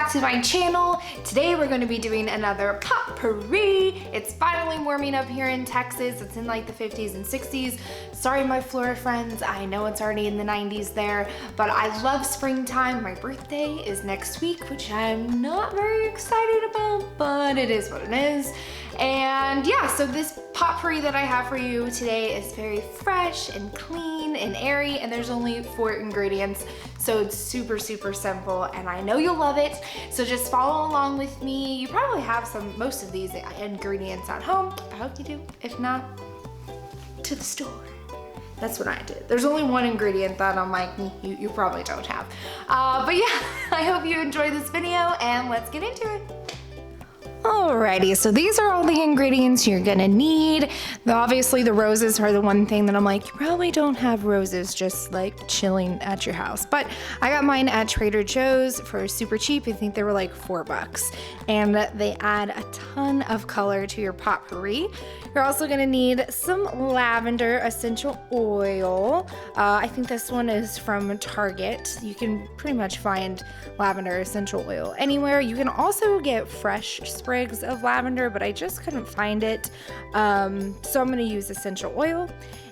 back to my channel. Today we're going to be doing another potpourri. It's finally warming up here in Texas. It's in like the 50s and 60s. Sorry my Florida friends, I know it's already in the 90s there, but I love springtime. My birthday is next week, which I'm not very excited about, but it is what it is. And yeah, so this potpourri that I have for you today is very fresh and clean and airy, and there's only 4 ingredients, so it's super simple, and I know you'll love it. So just follow along with me. You probably have most of these ingredients at home. I hope you do. If not, to the store. That's what I did. There's only 1 ingredient that I'm like, you probably don't have. But yeah, I hope you enjoy this video, and let's get into it. Alrighty, so these are all the ingredients you're gonna need. Obviously the roses are the one thing that I'm like, you probably don't have roses just like chilling at your house. But I got mine at Trader Joe's for super cheap. I think they were like $4. And they add a ton of color to your potpourri. You're also gonna need some lavender essential oil. I think this one is from Target. You can pretty much find lavender essential oil anywhere. You can also get fresh sprigs of lavender, but I just couldn't find it. So I'm gonna use essential oil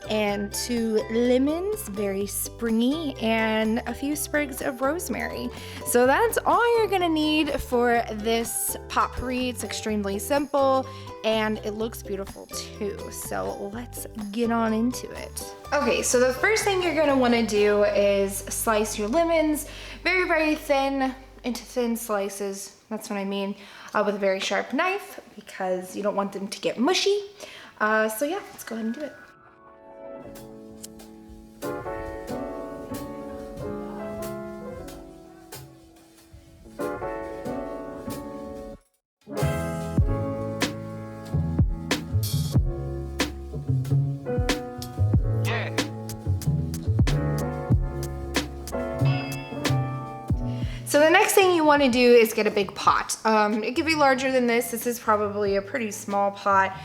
and 2 lemons, very springy, and a few sprigs of rosemary. So that's all you're gonna need for this potpourri. It's extremely simple and it looks beautiful too. So let's get on into it. Okay, so the first thing you're gonna wanna do is slice your lemons very thin, into thin slices. That's what I mean, with a very sharp knife, because you don't want them to get mushy. So yeah, let's go ahead and do it. So the next thing you want to do is get a big pot. It could be larger than this. This is probably a pretty small pot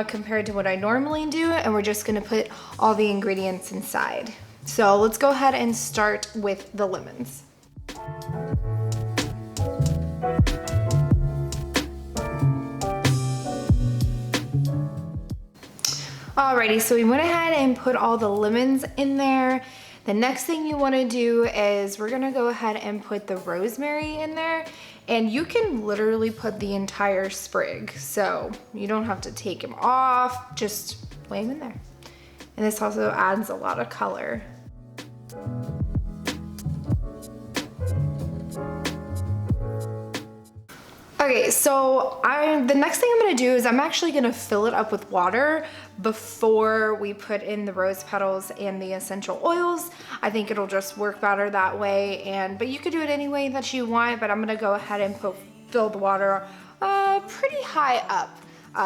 compared to what I normally do, and we're just going to put all the ingredients inside. So let's go ahead and start with the lemons. Alrighty, so we went ahead and put all the lemons in there. The next thing you want to do is we're going to go ahead and put the rosemary in there, and you can literally put the entire sprig, so you don't have to take them off, just lay them in there. And this also adds a lot of color. Okay, so the next thing I'm gonna do is I'm actually gonna fill it up with water before we put in the rose petals and the essential oils. I think it'll just work better that way, but you could do it any way that you want, but I'm gonna go ahead and fill the water pretty high up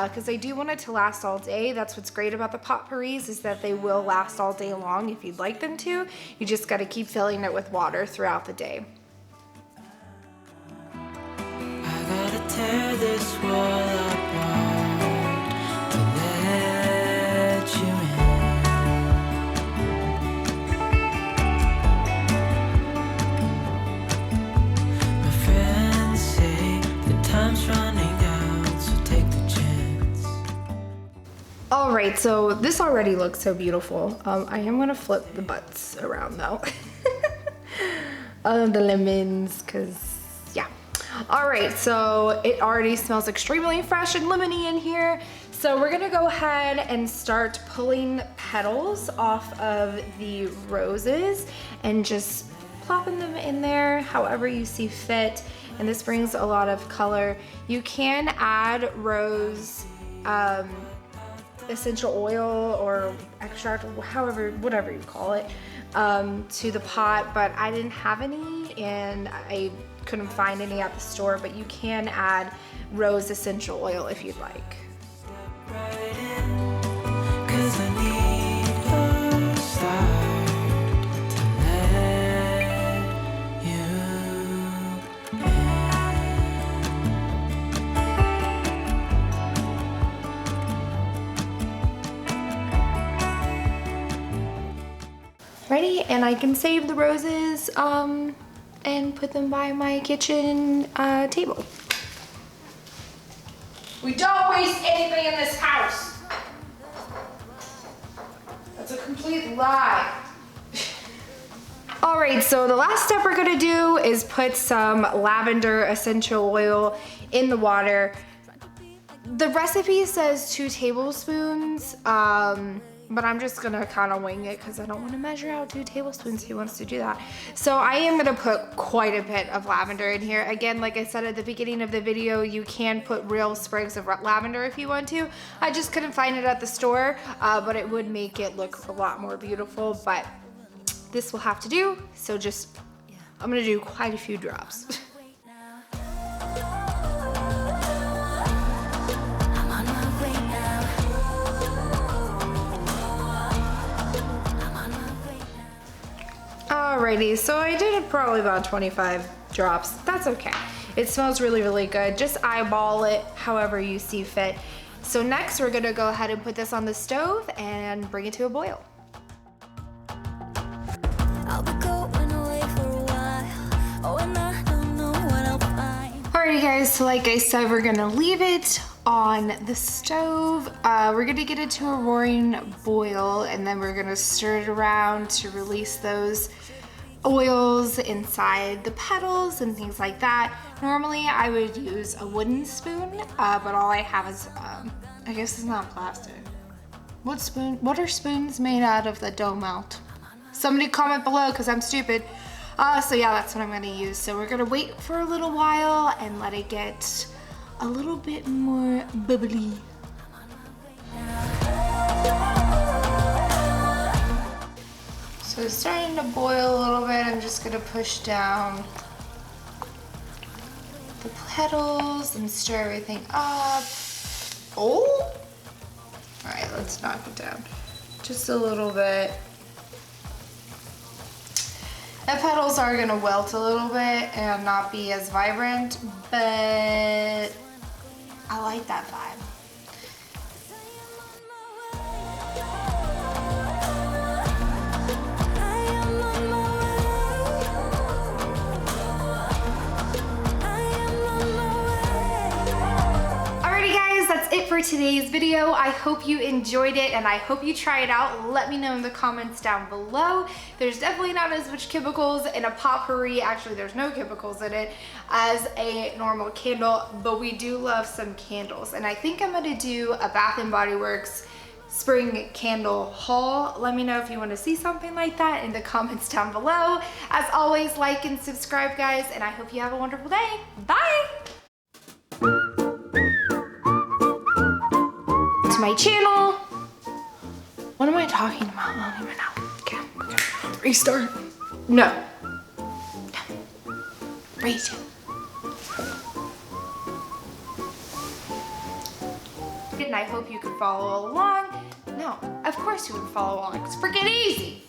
because I do want it to last all day. That's what's great about the potpourris, is that they will last all day long if you'd like them to. You just gotta keep filling it with water throughout the day. Tear this wall apart to let you in. My friends say the time's running out, so take the chance. All right, so this already looks so beautiful. I am gonna flip the butts around though. The lemons, because yeah. All right, so it already smells extremely fresh and lemony in here. So we're gonna go ahead and start pulling petals off of the roses and just plopping them in there however you see fit. And this brings a lot of color. You can add rose essential oil or extract, whatever you call it, to the pot, but I didn't have any and I couldn't find any at the store, but you can add rose essential oil if you'd like. Ready, and I can save the roses and put them by my kitchen table. We don't waste anything in this house. That's a complete lie. All right, so the last step we're gonna do is put some lavender essential oil in the water. The recipe says 2 tablespoons, but I'm just gonna kind of wing it because I don't want to measure out 2 tablespoons. Who wants to do that? So I am gonna put quite a bit of lavender in here. Again, like I said at the beginning of the video, you can put real sprigs of lavender if you want to. I just couldn't find it at the store, but it would make it look a lot more beautiful, but this will have to do. So I'm gonna do quite a few drops. Alrighty, so I did probably about 25 drops. That's okay. It smells really, really good. Just eyeball it however you see fit. So next we're gonna go ahead and put this on the stove and bring it to a boil. Alrighty guys, so like I said, we're gonna leave it on the stove. We're gonna get it to a roaring boil, and then we're gonna stir it around to release those oils inside the petals and things like that. Normally I would use a wooden spoon, but all I have is, I guess it's not plastic. What are spoons made out of that don't melt? Somebody comment below because I'm stupid. So yeah, that's what I'm gonna use. So we're gonna wait for a little while and let it get a little bit more bubbly. So it's starting to boil a little bit. I'm just gonna push down the petals and stir everything up. Oh! All right, let's knock it down just a little bit. The petals are gonna wilt a little bit and not be as vibrant, but I like that vibe. That's it for today's video. I hope you enjoyed it and I hope you try it out. Let me know in the comments down below. There's definitely not as much chemicals in a potpourri, actually there's no chemicals in it, as a normal candle, but we do love some candles. And I think I'm gonna do a Bath & Body Works spring candle haul. Let me know if you want to see something like that in the comments down below. As always, like and subscribe guys, and I hope you have a wonderful day. Bye! To my channel. What am I talking about? I don't even know. Okay, okay. Restart. No. Restart. And I hope you can follow along. No, of course you can follow along. It's freaking easy.